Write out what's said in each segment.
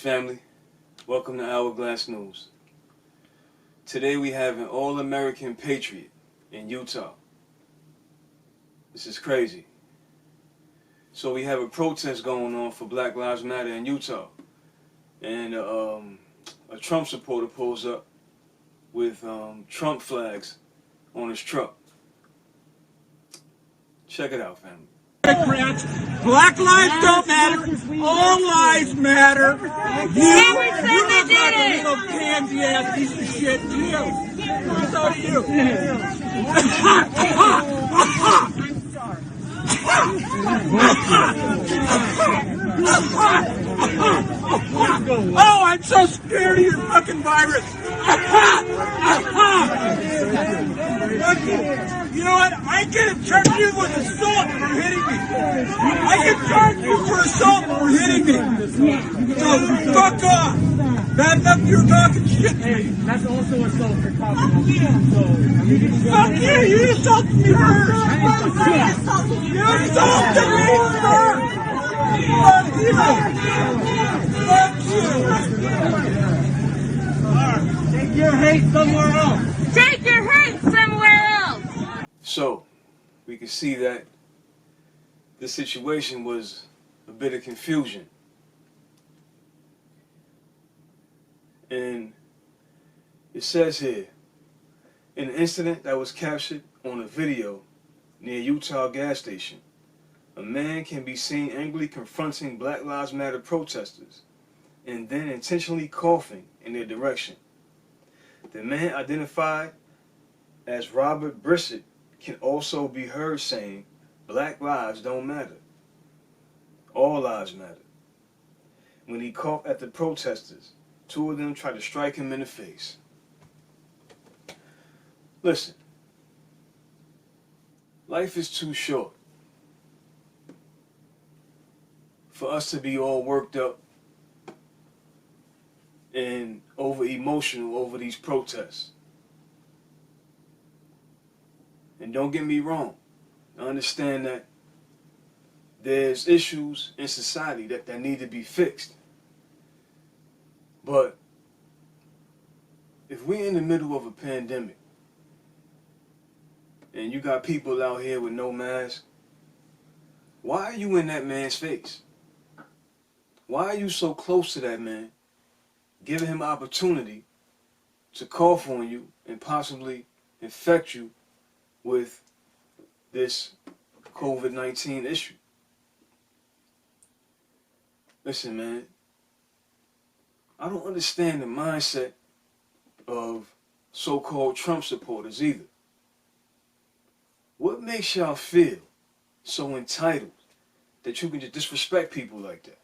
family. Welcome to Hourglass News. Today we have an all-American patriot in Utah. This is crazy. So we have a protest going on for Black Lives Matter in Utah. And a Trump supporter pulls up with Trump flags on his truck. Check it out, family. Black lives don't matter. All lives matter. You look like a little pansy ass piece of shit too. So do you. Oh, I'm so scared of your fucking virus. You know what? I can charge you with assault for hitting me. I can charge you for assault for hitting me. So fuck off. Bad enough you're talking shit to me. That's also assault for talking about shit. Fuck you. You insulted me first. You insulted me first. Fuck you. Fuck you. Take your hate somewhere else. Take your hate somewhere else. So we can see that this situation was a bit of confusion. And it says here, in an incident that was captured on a video near Utah gas station, a man can be seen angrily confronting Black Lives Matter protesters and then intentionally coughing in their direction. The man, identified as Robert Brissett, can also be heard saying, "Black lives don't matter. All lives matter." When he coughed at the protesters, two of them tried to strike him in the face. Listen, life is too short for us to be all worked up and over emotional over these protests. And don't get me wrong, I understand that there's issues in society that need to be fixed. But if we're in the middle of a pandemic and you got people out here with no mask, why are you in that man's face? Why are you so close to that man, giving him opportunity to cough on you and possibly infect you with this COVID-19 issue? Listen, man, I don't understand the mindset of so-called Trump supporters either. What makes y'all feel so entitled that you can just disrespect people like that?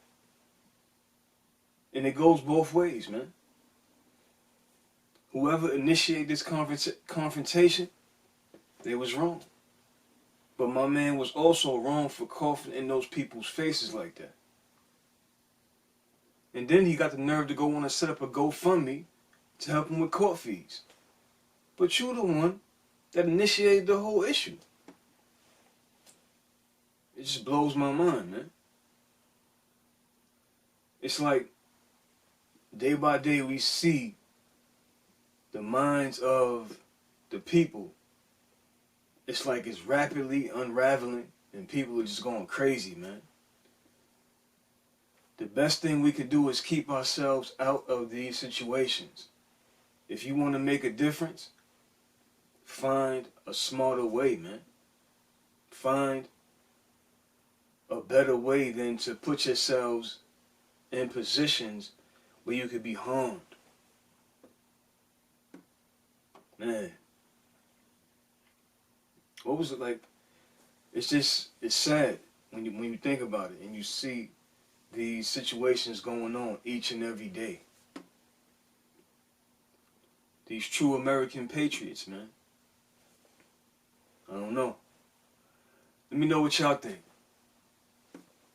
And it goes both ways, man. Whoever initiated this confrontation, they was wrong. But my man was also wrong for coughing in those people's faces like that. And then he got the nerve to go on and set up a GoFundMe to help him with court fees. But you're the one that initiated the whole issue. It just blows my mind, man. It's like day by day we see the minds of the people. It's like it's rapidly unraveling and people are just going crazy, man. The best thing we can do is keep ourselves out of these situations. If you want to make a difference, find a smarter way, man. Find a better way than to put yourselves in positions where you could be harmed. Man, what was it like? It's sad when you think about it and you see these situations going on each and every day. These true American patriots, man. I don't know. Let me know what y'all think.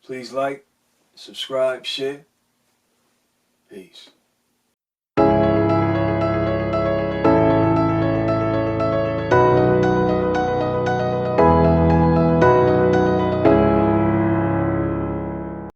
Please like, subscribe, share. Peace.